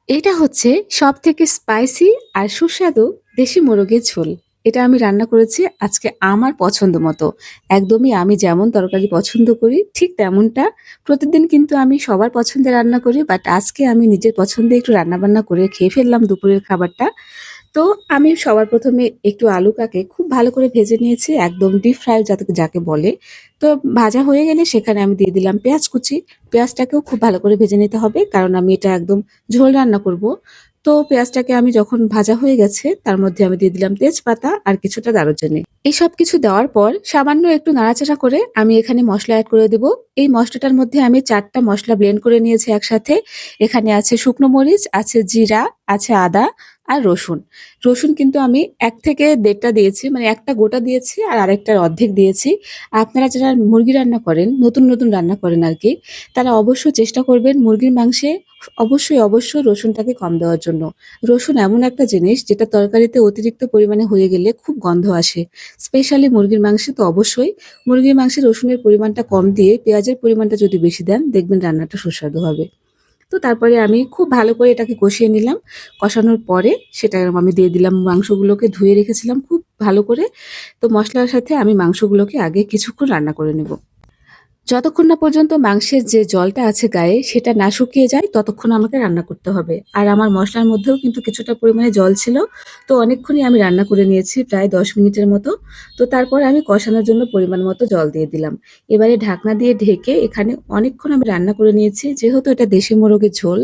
এটা হচ্ছে সবথেকে স্পাইসি আর সুস্বাদু দেশি মোরগের ঝোল। এটা আমি রান্না করেছি আজকে আমার পছন্দ মতো। একদমই আমি যেমন তরকারি পছন্দ করি ঠিক তেমনটা। প্রতিদিন কিন্তু আমি সবার পছন্দে রান্না করি, বাট আজকে আমি নিজের পছন্দে একটু রান্নাবান্না করে খেয়ে ফেললাম দুপুরের খাবারটা। তো আমি সবার ১ম এ একটু আলুটাকে খুব ভালো করে ভেজে নিয়েছি, একদম ডিপ ফ্রাই যাকে বলে। তো ভাজা হয়ে গেলে সেখানে আমি দিয়ে দিলাম পেঁয়াজ কুচি। পেঁয়াজটাকেও খুব ভালো করে ভেজে নিতে হবে, কারণ আমি এটা একদম ঝোল রান্না করব। তো পেঁয়াজটাকে আমি যখন ভাজা হয়ে গেছে তার মধ্যে আমি দিয়ে দিলাম তেজপাতা আর কিছুটা দারুচিনি। এই সব কিছু দেওয়ার পর সামান্য একটু নাড়াচাড়া করে আমি এখানে মসলা এড করে দেব। এই মসলাটার মধ্যে আমি ৪ টা মসলা ব্লেন্ড করে নিয়েছি একসাথে। এখানে আছে শুকনো মরিচ, আছে জিরা, আছে আদা আর রসুন। রসুন কিন্তু আমি ১ থেকে ১.৫ টা দিয়েছি। মানে একটা গোটা দিয়েছি আর আরেকটার অর্ধেক দিয়েছি। আপনারা যারা মুরগি রান্না করেন, নতুন রান্না করেন আরকি, তারা অবশ্যই চেষ্টা করবেন মুরগির মাংসে অবশ্যই রসুনটাকে কম দেওয়ার জন্য। রসুন এমন একটা জিনিস যেটা তরকারিতে অতিরিক্ত পরিমাণে হয়ে গেলে খুব গন্ধ আসে। স্পেশালি মুরগির মাংসে তো অবশ্যই মুরগির মাংসে রসুনের পরিমাণটা কম দিয়ে পেঁয়াজের পরিমাণটা যদি বেশি দেন, দেখবেন রান্নাটা সুস্বাদু হবে। তো তারপরে আমি খুব ভালো করে এটাকে কষিয়ে নিলাম। কষানোর পরে সেটা আমি দিয়ে দিলাম মাংসগুলোকে ধুয়ে রেখেছিলাম খুব ভালো করে। তো মসলার সাথে আমি মাংসগুলোকে আগে কিছুক্ষণ রান্না করে নেব। যতক্ষণ না পর্যন্ত মাংসের যে জলটা আছে গায়ে সেটা না শুকিয়ে যায় ততক্ষণ আমাকে রান্না করতে হবে। আর আমার মসলার মধ্যেও কিন্তু কিছুটা পরিমাণে জল ছিল। তো অনেকক্ষণই আমি রান্না করে নিয়েছি, প্রায় ১০ মিনিটের মতো। তো তারপরে আমি কষানোর জন্য পরিমাণ মতো জল দিয়ে দিলাম। এবারে ঢাকনা দিয়ে ঢেকে এখানে অনেকক্ষণ আমি রান্না করে নিয়েছি। যেহেতু এটা দেশি মোরগের ঝোল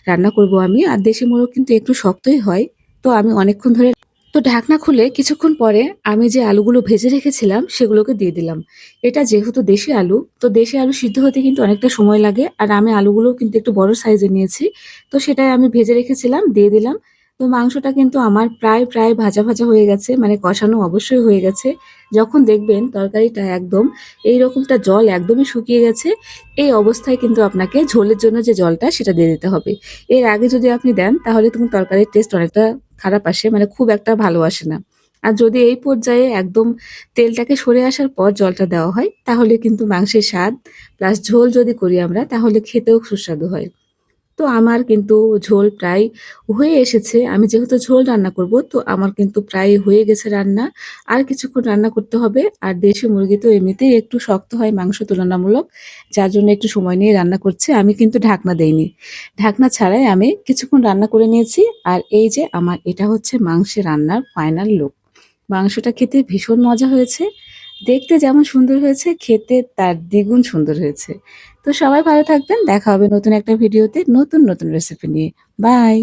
রান্না করব আমি, আর দেশি মোরগ কিন্তু একটু শক্তই হয়। তো আমি অনেকক্ষণ ধরে তো ঢাকনা খুলে কিছুক্ষণ পরে আমি যে আলুগুলো ভেজে রেখেছিলাম সেগুলোকে দিয়ে দিলাম। এটা যেহেতু দেশি আলু, তো দেশি আলু সিদ্ধ হতে কিন্তু অনেকটা সময় লাগে। আর আমি আলুগুলোও কিন্তু একটু বড় সাইজের নিয়েছি। তো সেটাই আমি ভেজে রেখেছিলাম, দিয়ে দিলাম। তো মাংসটা কিন্তু আমার প্রায় ভাজা হয়ে গেছে। মানে কষানো অবশ্যই হয়ে গেছে। যখন দেখবেন তরকারিটা একদম এইরকমটা জল একদমই শুকিয়ে গেছে, এই অবস্থায় কিন্তু আপনাকে ঝোলের জন্য যে জলটা সেটা দিয়ে দিতে হবে। এর আগে যদি আপনি দেন তাহলে কিন্তু তরকারির টেস্ট অনেকটা খারাপ আসে, মানে খুব একটা ভালো আসে না। আর যদি এই পর্যায়ে একদম তেলটাকে সরে আসার পর জলটা দেওয়া হয় তাহলে কিন্তু মাংসের স্বাদ প্লাস ঝোল যদি করি আমরা তাহলে খেতেও সুস্বাদু হয়। তো আমার কিন্তু ঝোল প্রায় হয়ে এসেছে। আমি যেহেতু ঝোল রান্না করব, তো আমার কিন্তু প্রায় হয়ে গেছে রান্না। আর কিছুক্ষণ রান্না করতে হবে। আর দেশি মুরগি তো এমনিতেই একটু শক্ত হয় মাংস তুলনামূলক। যার জন্য একটু সময় নিয়ে রান্না করছি। আমি কিন্তু ঢাকনা দেইনি। ঢাকনা ছাড়াই আমি কিছুক্ষণ রান্না করে নিয়েছি। আর এই যে আমার এটা হচ্ছে মাংসের রান্নার ফাইনাল লুক। মাংসটা খেতে ভীষণ মজা হয়েছে। দেখতে যেমন সুন্দর হয়েছে, খেতে তার দ্বিগুণ সুন্দর হয়েছে। তো সবাই ভালো থাকবেন। দেখা হবে নতুন একটা ভিডিওতে নতুন রেসিপি নিয়ে। বাই।